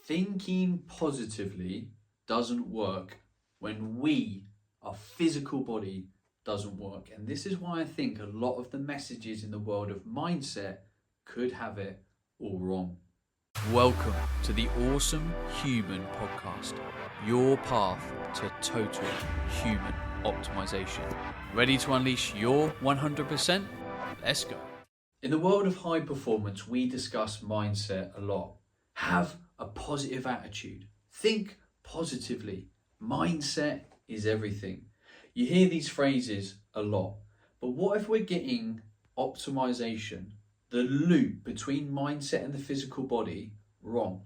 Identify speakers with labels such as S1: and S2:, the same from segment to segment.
S1: Thinking positively doesn't work when our physical body, doesn't work. And this is why I think a lot of the messages in the world of mindset could have it all wrong.
S2: Welcome to the Awesome Human Podcast, your path to total human optimization. Ready to unleash your 100%? Let's go.
S1: In the world of high performance, we discuss mindset a lot. Have a positive attitude. Think positively. Mindset is everything. You hear these phrases a lot, but what if we're getting optimization, the loop between mindset and the physical body, wrong?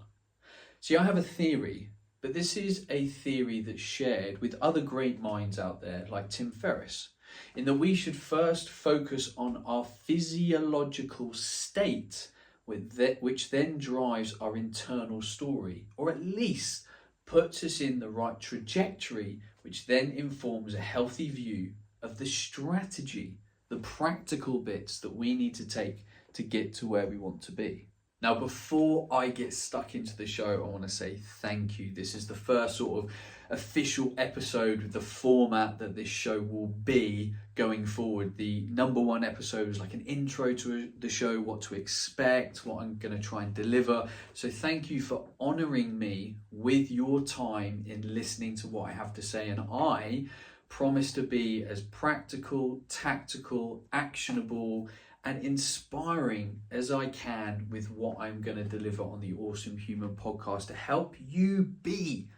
S1: See, I have a theory, but this is a theory that's shared with other great minds out there like Tim Ferris, in that we should first focus on our physiological state, which then drives our internal story, or at least puts us in the right trajectory, which then informs a healthy view of the strategy, the practical bits that we need to take to get to where we want to be. Now, before I get stuck into the show, I want to say thank you. This is the first sort of official episode with the format that this show will be going forward. The number one episode is like an intro to the show, what to expect, what I'm going to try and deliver. So thank you for honoring me with your time in listening to what I have to say. And I promise to be as practical, tactical, actionable, and inspiring as I can with what I'm going to deliver on the Awesome Human Podcast to help you be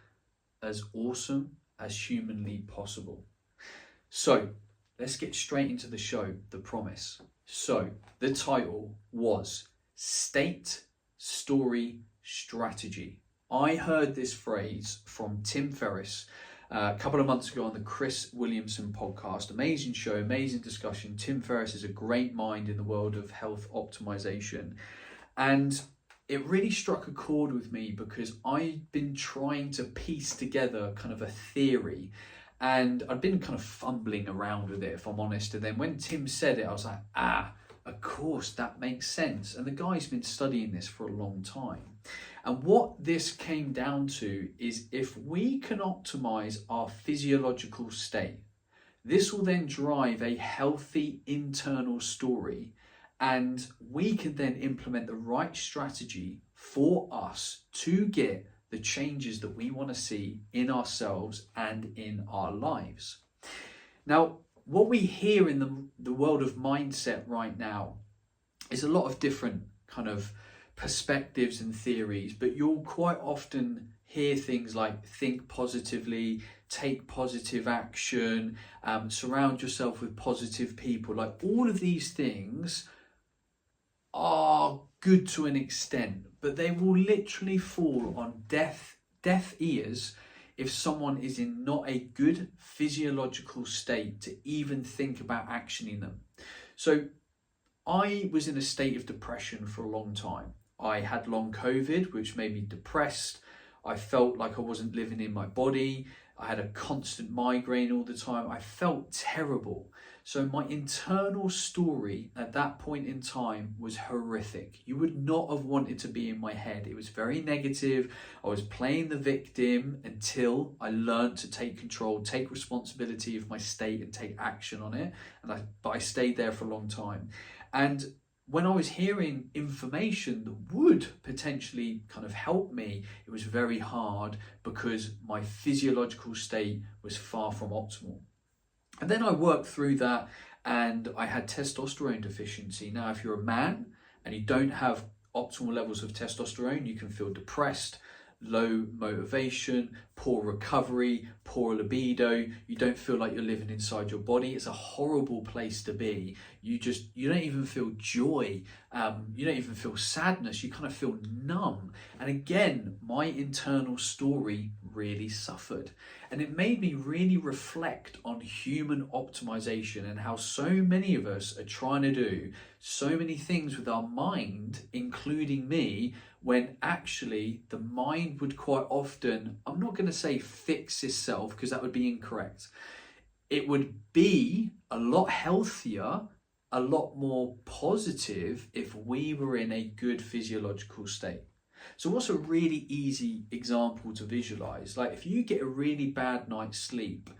S1: as awesome as humanly possible. So let's get straight into the show, the promise. So the title was State, Story, Strategy. I heard this phrase from Tim Ferris a couple of months ago on the Chris Williamson podcast. Amazing show, amazing discussion. Tim Ferris is a great mind in the world of health optimization. And it really struck a chord with me because I've been trying to piece together kind of a theory, and I've been kind of fumbling around with it, if I'm honest. And then when Tim said it, I was like, of course, that makes sense. And the guy's been studying this for a long time. And what this came down to is if we can optimize our physiological state, this will then drive a healthy internal story, and we can then implement the right strategy for us to get the changes that we want to see in ourselves and in our lives. Now, what we hear in the world of mindset right now is a lot of different kind of perspectives and theories, but you'll quite often hear things like think positively, take positive action, surround yourself with positive people. Like, all of these things are good to an extent, but they will literally fall on deaf ears if someone is in not a good physiological state to even think about actioning them. So I was in a state of depression for a long time. I had long COVID, which made me depressed. I felt like I wasn't living in my body. I had a constant migraine all the time. I felt terrible. So my internal story at that point in time was horrific. You would not have wanted to be in my head. It was very negative. I was playing the victim until I learned to take control, take responsibility of my state and take action on it. But I stayed there for a long time. And when I was hearing information that would potentially kind of help me, it was very hard because my physiological state was far from optimal. And then I worked through that, and I had testosterone deficiency. Now, if you're a man and you don't have optimal levels of testosterone, you can feel depressed, low motivation, poor recovery, poor libido. You don't feel like you're living inside your body. It's a horrible place to be. You don't even feel joy. You don't even feel sadness. You kind of feel numb. And again, my internal story really suffered. And it made me really reflect on human optimization and how so many of us are trying to do so many things with our mind, including me, when actually the mind would quite often, I'm not going to say fix itself because that would be incorrect. It would be a lot healthier, a lot more positive if we were in a good physiological state. So what's a really easy example to visualize? Like if you get a really bad night's sleep,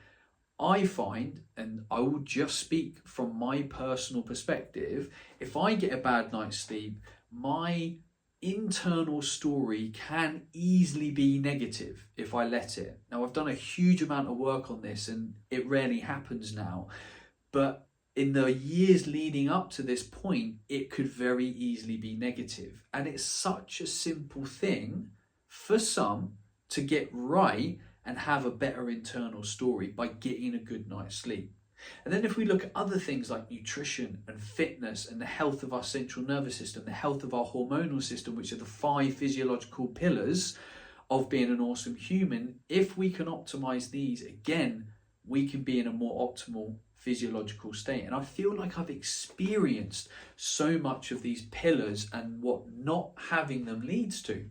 S1: I find, and I will just speak from my personal perspective, if I get a bad night's sleep, my internal story can easily be negative if I let it. Now, I've done a huge amount of work on this and it rarely happens now, but in the years leading up to this point, it could very easily be negative. And it's such a simple thing for some to get right and have a better internal story by getting a good night's sleep. And then if we look at other things like nutrition and fitness and the health of our central nervous system, the health of our hormonal system, which are the 5 physiological pillars of being an awesome human, if we can optimize these, again, we can be in a more optimal physiological state. And I feel like I've experienced so much of these pillars and what not having them leads to.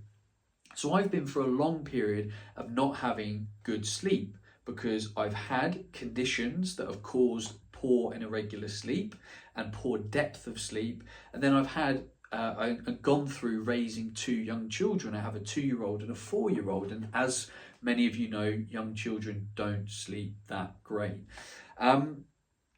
S1: So I've been for a long period of not having good sleep because I've had conditions that have caused poor and irregular sleep and poor depth of sleep. And then I've gone through raising 2 young children. I have a 2-year-old and a 4-year-old. And as many of you know, young children don't sleep that great. And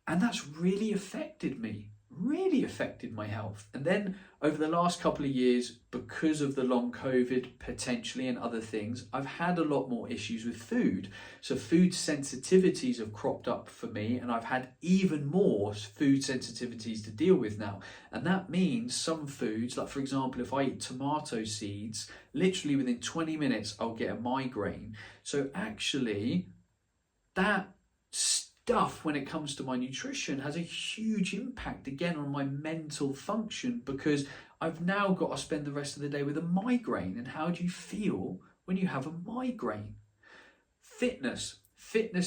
S1: that's really affected me, really affected my health. And then over the last couple of years, because of the long COVID potentially and other things, I've had a lot more issues with food. So food sensitivities have cropped up for me, and I've had even more food sensitivities to deal with now. And that means some foods, like for example, if I eat tomato seeds, literally within 20 minutes, I'll get a migraine. So actually, that stuff when it comes to my nutrition has a huge impact again on my mental function, because I've now got to spend the rest of the day with a migraine. And how do you feel when you have a migraine? Fitness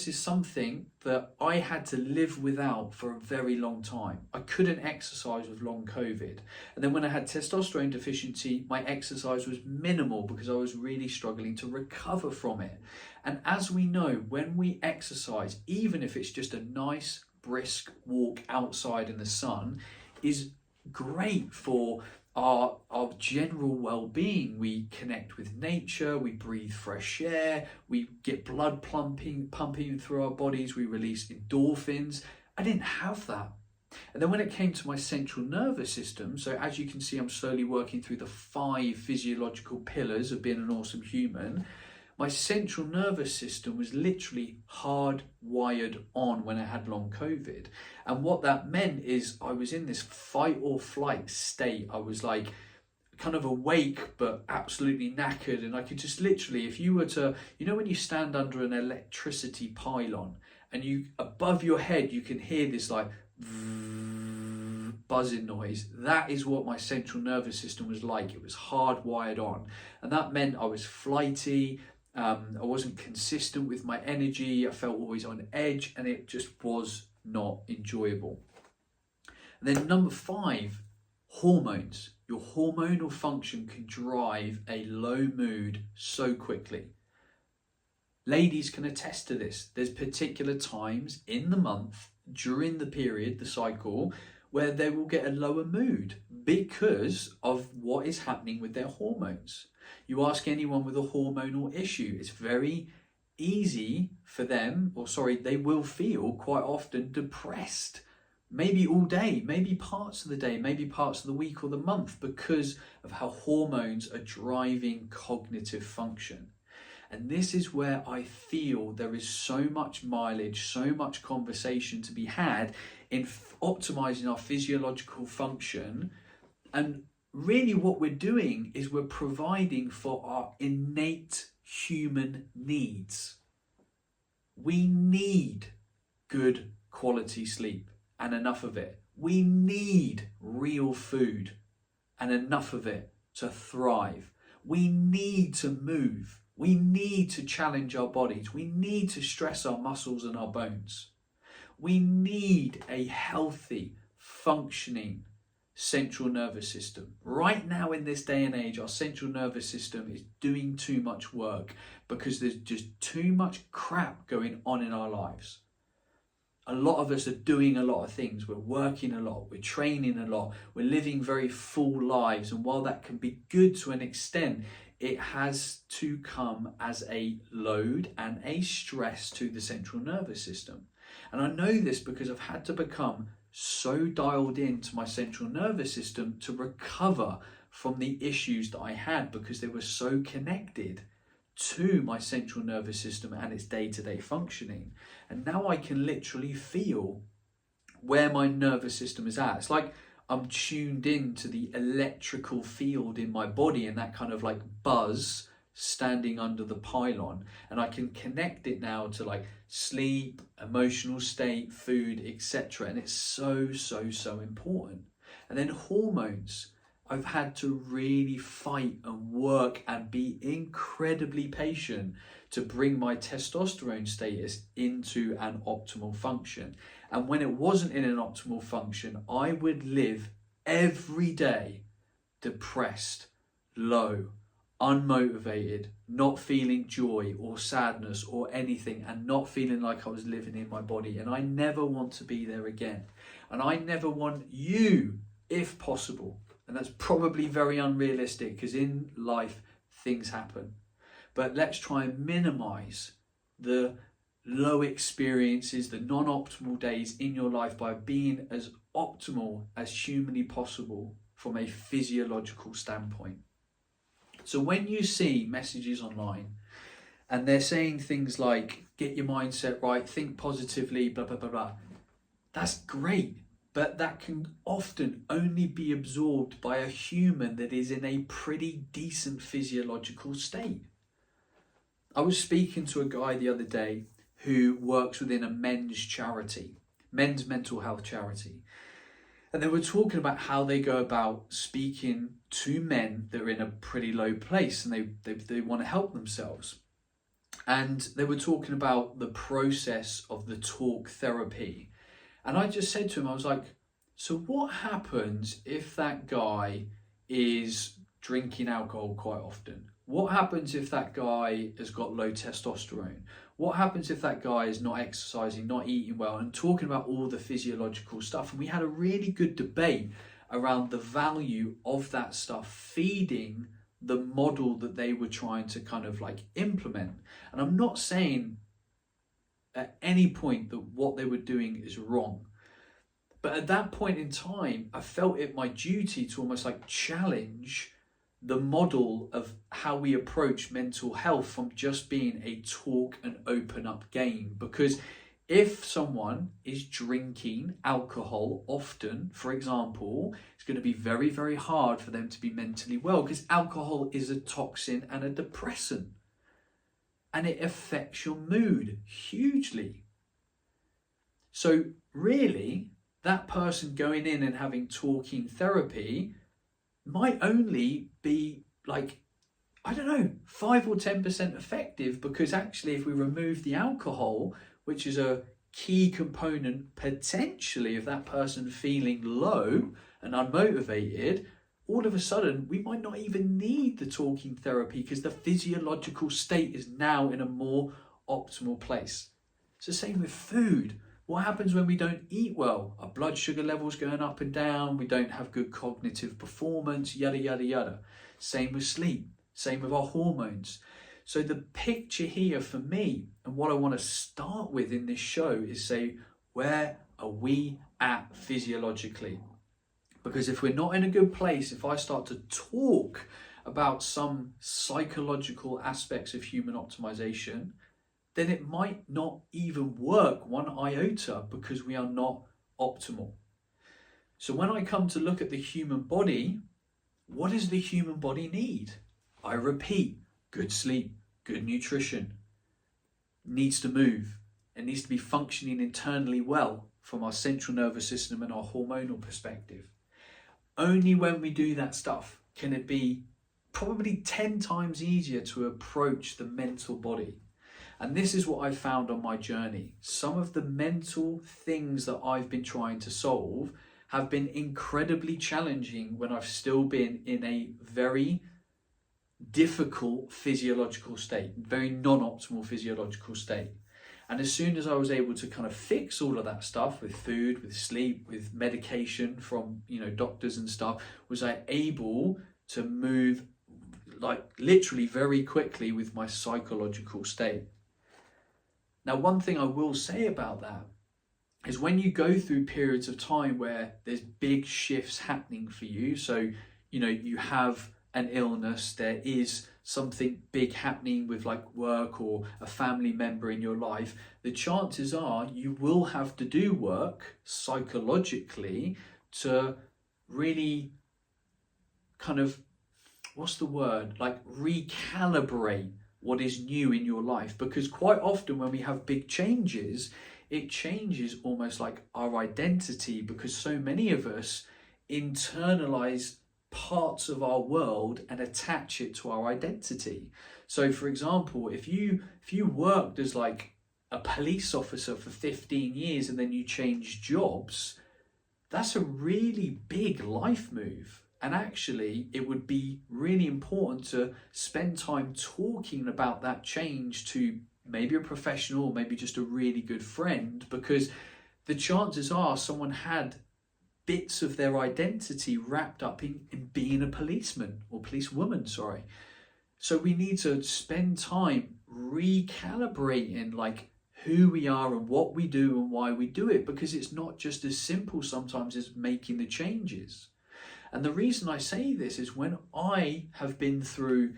S1: is something that I had to live without for a very long time. I couldn't exercise with long COVID. And then when I had testosterone deficiency, my exercise was minimal because I was really struggling to recover from it. And as we know, when we exercise, even if it's just a nice brisk walk outside in the sun, is great for our general well-being. We connect with nature, we breathe fresh air, we get blood pumping through our bodies, we release endorphins. I didn't have that. And then when it came to my central nervous system, so as you can see, I'm slowly working through the 5 physiological pillars of being an awesome human. My central nervous system was literally hardwired on when I had long COVID. And what that meant is I was in this fight or flight state. I was like kind of awake, but absolutely knackered. And I could just literally, if you were to, you know, when you stand under an electricity pylon and you, above your head, you can hear this like buzzing noise. That is what my central nervous system was like. It was hardwired on. And that meant I was flighty. I wasn't consistent with my energy. I felt always on edge, and it just was not enjoyable. And then number 5, hormones. Your hormonal function can drive a low mood so quickly. Ladies can attest to this. There's particular times in the month, during the period, the cycle, where they will get a lower mood because of what is happening with their hormones. You ask anyone with a hormonal issue, it's very easy for them, they will feel quite often depressed, maybe all day, maybe parts of the day, maybe parts of the week or the month, because of how hormones are driving cognitive function. And this is where I feel there is so much mileage, so much conversation to be had in optimizing our physiological function. And really what we're doing is we're providing for our innate human needs. We need good quality sleep and enough of it. We need real food and enough of it to thrive. We need to move. We need to challenge our bodies. We need to stress our muscles and our bones. We need a healthy, functioning central nervous system. Right now in this day and age, our central nervous system is doing too much work because there's just too much crap going on in our lives. A lot of us are doing a lot of things. We're working a lot, we're training a lot, we're living very full lives. And while that can be good to an extent, it has to come as a load and a stress to the central nervous system. And I know this because I've had to become so dialed into my central nervous system to recover from the issues that I had, because they were so connected to my central nervous system and its day-to-day functioning. And now I can literally feel where my nervous system is at. It's like I'm tuned in to the electrical field in my body, and that kind of like buzz standing under the pylon, and I can connect it now to like sleep, emotional state, food, etc. And it's so important. And then hormones, I've had to really fight and work and be incredibly patient to bring my testosterone status into an optimal function. And when it wasn't in an optimal function, I would live every day depressed, low, unmotivated, not feeling joy or sadness or anything, and not feeling like I was living in my body. And I never want to be there again. And I never want you, if possible. And that's probably very unrealistic, because in life things happen. But let's try and minimize the low experiences, the non-optimal days in your life, by being as optimal as humanly possible from a physiological standpoint. So when you see messages online and they're saying things like, get your mindset right, think positively, blah, blah, blah, blah, that's great. But that can often only be absorbed by a human that is in a pretty decent physiological state. I was speaking to a guy the other day who works within a men's mental health charity. And they were talking about how they go about speaking to men that are in a pretty low place, and they want to help themselves. And they were talking about the process of the talk therapy. And I just said to him, I was like, so what happens if that guy is drinking alcohol quite often? What happens if that guy has got low testosterone? What happens if that guy is not exercising, not eating well, and talking about all the physiological stuff? And we had a really good debate around the value of that stuff feeding the model that they were trying to kind of like implement. And I'm not saying at any point that what they were doing is wrong. But at that point in time, I felt it my duty to almost like challenge the model of how we approach mental health from just being a talk and open up game. Because if someone is drinking alcohol often, for example, it's going to be very, very hard for them to be mentally well, because alcohol is a toxin and a depressant. And it affects your mood hugely. So really, that person going in and having talking therapy might only be like, I don't know, 5 or 10% effective, because actually if we remove the alcohol, which is a key component potentially of that person feeling low and unmotivated, all of a sudden we might not even need the talking therapy, because the physiological state is now in a more optimal place. It's the same with food. What happens when we don't eat well? Our blood sugar levels going up and down, we don't have good cognitive performance, yada, yada, yada. Same with sleep, same with our hormones. So the picture here for me, and what I want to start with in this show, is say, where are we at physiologically? Because if we're not in a good place, if I start to talk about some psychological aspects of human optimization, then it might not even work one iota, because we are not optimal. So when I come to look at the human body, what does the human body need? I repeat, good sleep, good nutrition, needs to move, it needs to be functioning internally well from our central nervous system and our hormonal perspective. Only when we do that stuff can it be probably 10 times easier to approach the mental body. And this is what I found on my journey. Some of the mental things that I've been trying to solve have been incredibly challenging when I've still been in a very difficult physiological state, very non-optimal physiological state. And as soon as I was able to kind of fix all of that stuff with food, with sleep, with medication from, doctors and stuff, was I able to move like literally very quickly with my psychological state. Now, one thing I will say about that is when you go through periods of time where there's big shifts happening for you, so, you have an illness, there is something big happening with like work or a family member in your life, the chances are you will have to do work psychologically to really kind of, like recalibrate what is new in your life. Because quite often when we have big changes, it changes almost like our identity, because so many of us internalize parts of our world and attach it to our identity. So for example, if you worked as like a police officer for 15 years and then you change jobs, that's a really big life move. And actually, it would be really important to spend time talking about that change to maybe a professional or maybe just a really good friend, because the chances are someone had bits of their identity wrapped up in being a policeman or policewoman, sorry. So we need to spend time recalibrating like who we are and what we do and why we do it, because it's not just as simple sometimes as making the changes. And the reason I say this is when I have been through,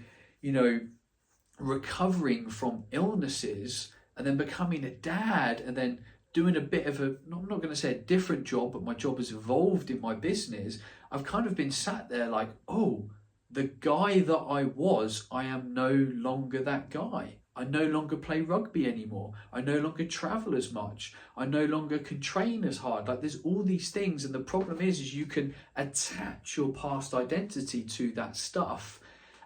S1: recovering from illnesses and then becoming a dad and then doing a bit of I'm not going to say a different job, but my job has evolved in my business. I've kind of been sat there like, oh, the guy that I am no longer that guy. I no longer play rugby anymore. I no longer travel as much. I no longer can train as hard. Like there's all these things. And the problem is you can attach your past identity to that stuff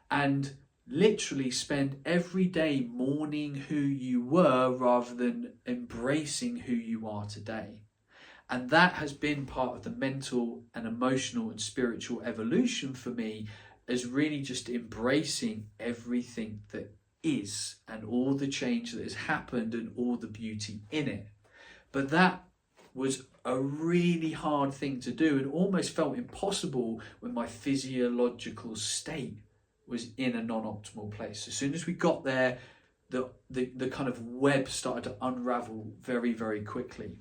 S1: and literally spend every day mourning who you were rather than embracing who you are today. And that has been part of the mental and emotional and spiritual evolution for me, as really just embracing everything that is and all the change that has happened and all the beauty in it. But that was a really hard thing to do and almost felt impossible when my physiological state was in a non-optimal place. As soon as we got there, the kind of web started to unravel very, very quickly.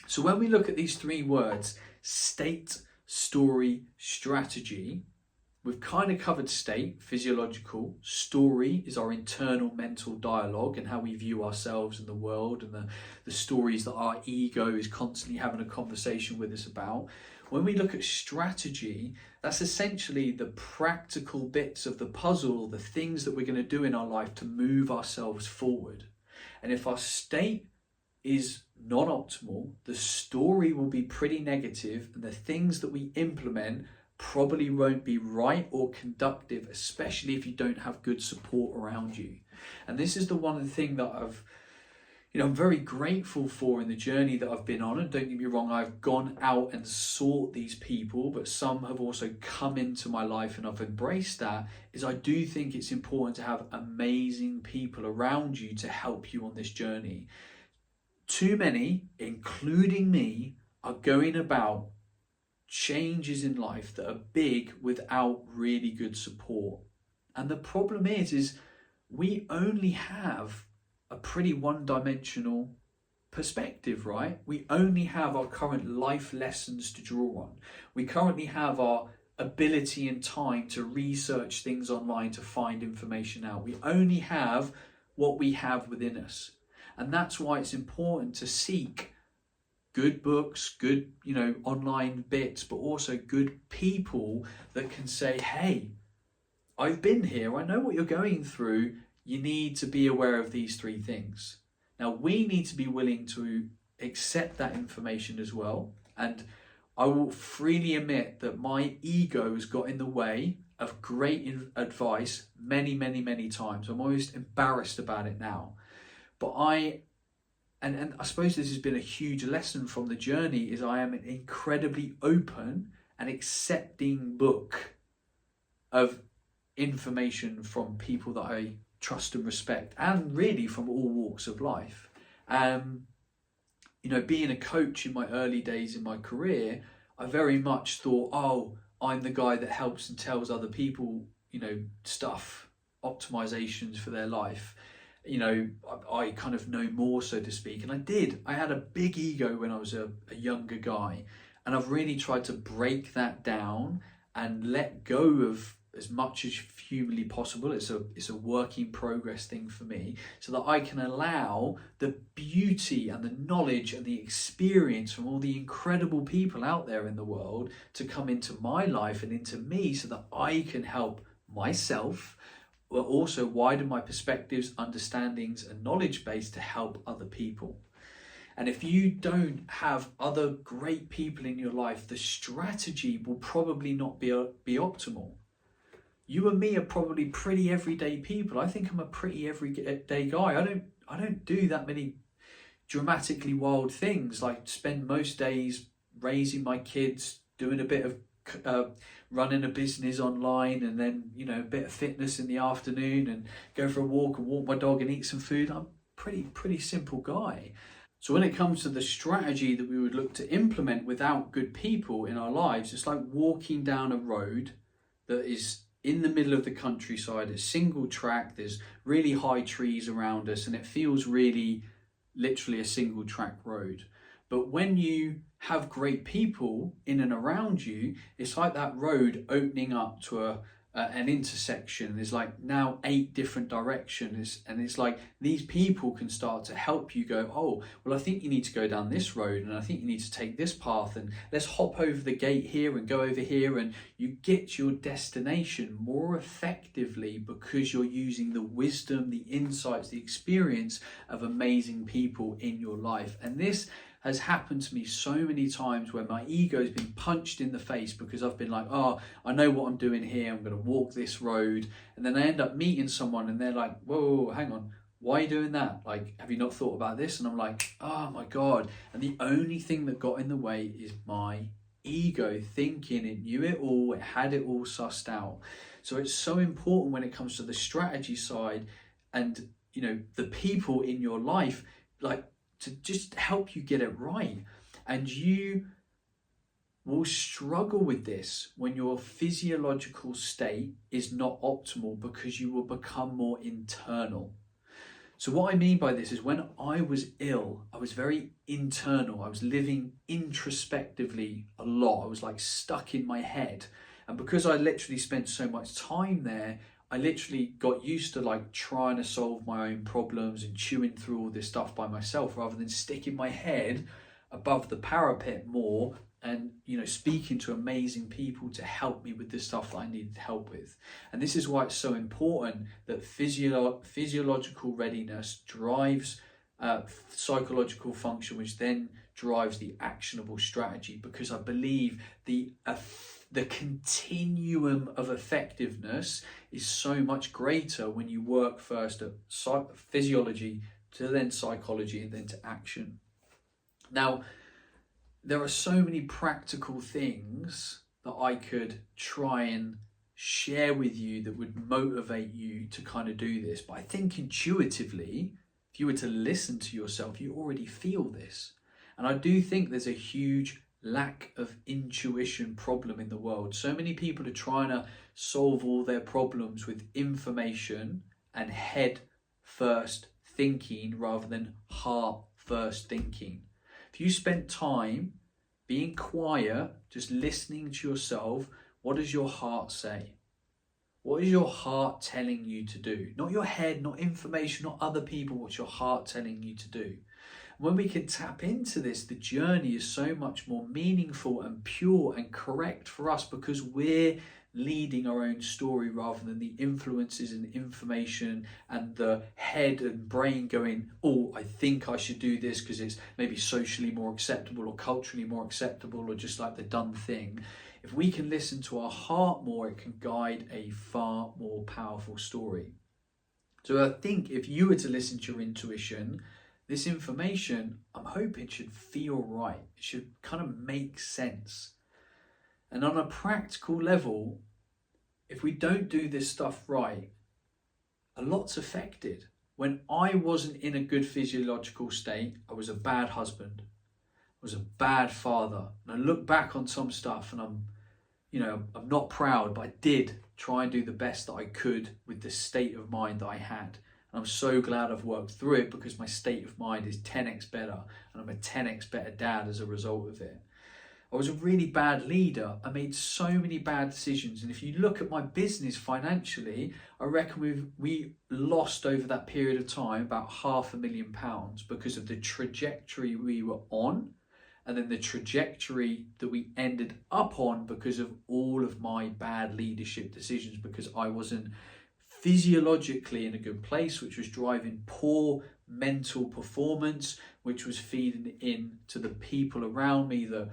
S1: So when we look at these three words, state, story, strategy, we've kind of covered state, physiological. Story is our internal mental dialogue and how we view ourselves and the world, and the stories that our ego is constantly having a conversation with us about. When we look at strategy, that's essentially the practical bits of the puzzle, the things that we're going to do in our life to move ourselves forward. And if our state is not optimal, the story will be pretty negative, and the things that we implement probably won't be right or conductive, especially if you don't have good support around you. And this is the one thing that I'm very grateful for in the journey that I've been on. And don't get me wrong, I've gone out and sought these people, but some have also come into my life and I've embraced that, is I do think it's important to have amazing people around you to help you on this journey. Too many, including me, are going about changes in life that are big without really good support. And the problem is we only have a pretty one-dimensional perspective, right? We only have our current life lessons to draw on. We currently have our ability and time to research things online to find information out. We only have what we have within us. And that's why it's important to seek good books, good, online bits, but also good people that can say, hey, I've been here. I know what you're going through. You need to be aware of these three things. Now, we need to be willing to accept that information as well. And I will freely admit that my ego has got in the way of great advice many, many, many times. I'm almost embarrassed about it now. But and I suppose this has been a huge lesson from the journey, is I am an incredibly open and accepting book of information from people that I trust and respect, and really from all walks of life. Being a coach in my early days in my career, I very much thought, oh, I'm the guy that helps and tells other people, stuff, optimizations for their life. I kind of know more, so to speak. And I did. I had a big ego when I was a younger guy. And I've really tried to break that down and let go of as much as humanly possible. It's a work in progress thing for me, so that I can allow the beauty and the knowledge and the experience from all the incredible people out there in the world to come into my life and into me, so that I can help myself, but also widen my perspectives, understandings and knowledge base to help other people. And if you don't have other great people in your life, the strategy will probably not be optimal. You and me are probably pretty everyday people. I think I'm a pretty everyday guy. I don't do that many dramatically wild things, like spend most days raising my kids, doing a bit of running a business online, and then a bit of fitness in the afternoon, and go for a walk and walk my dog and eat some food. I'm pretty simple guy. So when it comes to the strategy that we would look to implement without good people in our lives, it's like walking down a road that is in the middle of the countryside. It's single track, there's really high trees around us, and it feels really literally a single track road. But when you have great people in and around you, it's like that road opening up to an intersection. There's like now 8 different directions, and it's like these people can start to help you go, oh, well, I think you need to go down this road, and I think you need to take this path, and let's hop over the gate here and go over here, and you get your destination more effectively because you're using the wisdom, the insights, the experience of amazing people in your life. And this has happened to me so many times where my ego's been punched in the face because I've been like, oh, I know what I'm doing here, I'm going to walk this road. And then I end up meeting someone and they're like, whoa, hang on, why are you doing that? Like, have you not thought about this? And I'm like, oh my God. And the only thing that got in the way is my ego, thinking it knew it all, it had it all sussed out. So it's so important when it comes to the strategy side and, the people in your life, like, to just help you get it right. And you will struggle with this when your physiological state is not optimal, because you will become more internal. So what I mean by this is, when I was ill, I was very internal. I was living introspectively a lot. I was like stuck in my head. And because I literally spent so much time there, I literally got used to like trying to solve my own problems and chewing through all this stuff by myself, rather than sticking my head above the parapet more and, speaking to amazing people to help me with the stuff that I needed help with. And this is why it's so important that physiological readiness drives psychological function, which then drives the actionable strategy, because I believe the continuum of effectiveness is so much greater when you work first at physiology, to then psychology, and then to action. Now, there are so many practical things that I could try and share with you that would motivate you to kind of do this. But I think intuitively, if you were to listen to yourself, you already feel this. And I do think there's a huge lack of intuition problem in the world. So many people are trying to solve all their problems with information and head first thinking rather than heart first thinking. If you spent time being quiet, just listening to yourself, what does your heart say? What is your heart telling you to do? Not your head, not information, not other people. What's your heart telling you to do? When we can tap into this, the journey is so much more meaningful and pure and correct for us, because we're leading our own story rather than the influences and information and the head and brain going, oh, I think I should do this because it's maybe socially more acceptable or culturally more acceptable or just like the done thing. If we can listen to our heart more, it can guide a far more powerful story. So I think if you were to listen to your intuition, this information, I'm hoping, should feel right. It should kind of make sense. And on a practical level, if we don't do this stuff right, a lot's affected. when I wasn't in a good physiological state, I was a bad husband, I was a bad father. And I look back on some stuff and I'm not proud, but I did try and do the best that I could with the state of mind that I had. And I'm so glad I've worked through it, because my state of mind is 10x better and I'm a 10x better dad as a result of it. I was a really bad leader. I made so many bad decisions. And if you look at my business financially, I reckon we lost over that period of time about £500,000 because of the trajectory we were on, and then the trajectory that we ended up on because of all of my bad leadership decisions, because I wasn't physiologically in a good place, which was driving poor mental performance, which was feeding in to the people around me that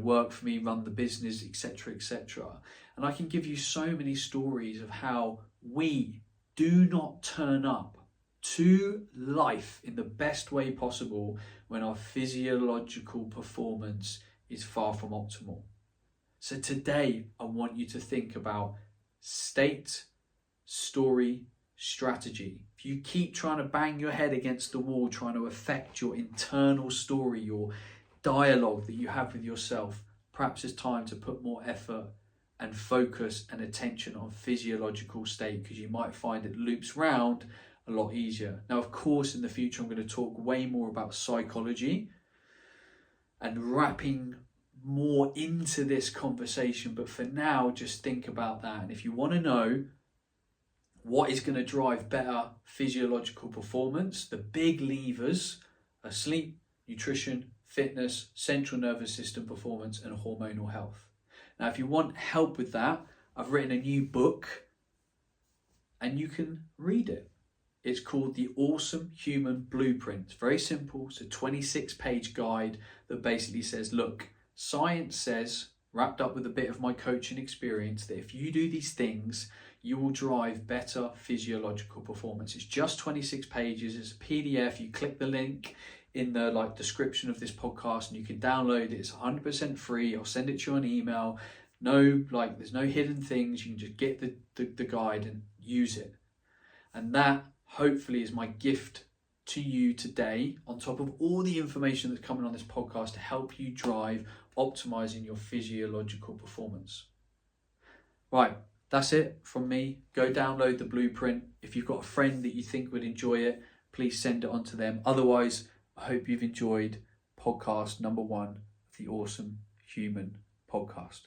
S1: work for me, run the business, etc., etc. And I can give you so many stories of how we do not turn up to life in the best way possible when our physiological performance is far from optimal. So today I want you to think about state, story, strategy. If you keep trying to bang your head against the wall, trying to affect your internal story, your dialogue that you have with yourself, perhaps it's time to put more effort and focus and attention on physiological state, because you might find it loops round a lot easier. Now, of course, in the future, I'm going to talk way more about psychology and wrapping more into this conversation. But for now, just think about that. And if you want to know what is going to drive better physiological performance, the big levers are sleep, nutrition, fitness, central nervous system performance, and hormonal health. Now, if you want help with that, I've written a new book and you can read it. It's called The Awesome Human Blueprint. It's very simple. It's a 26-page guide that basically says, look, science says, wrapped up with a bit of my coaching experience, that if you do these things, you will drive better physiological performance. It's just 26 pages. It's a PDF. You click the link in the description of this podcast and you can download it. It's 100% free. I'll send it to you on email. There's no hidden things. You can just get the guide and use it. And that hopefully is my gift to you today, on top of all the information that's coming on this podcast to help you drive optimizing your physiological performance. Right, that's it from me. Go download the blueprint. If you've got a friend that you think would enjoy it, please send it on to them. Otherwise, I hope you've enjoyed podcast number 1 of the Awesome Human Podcast.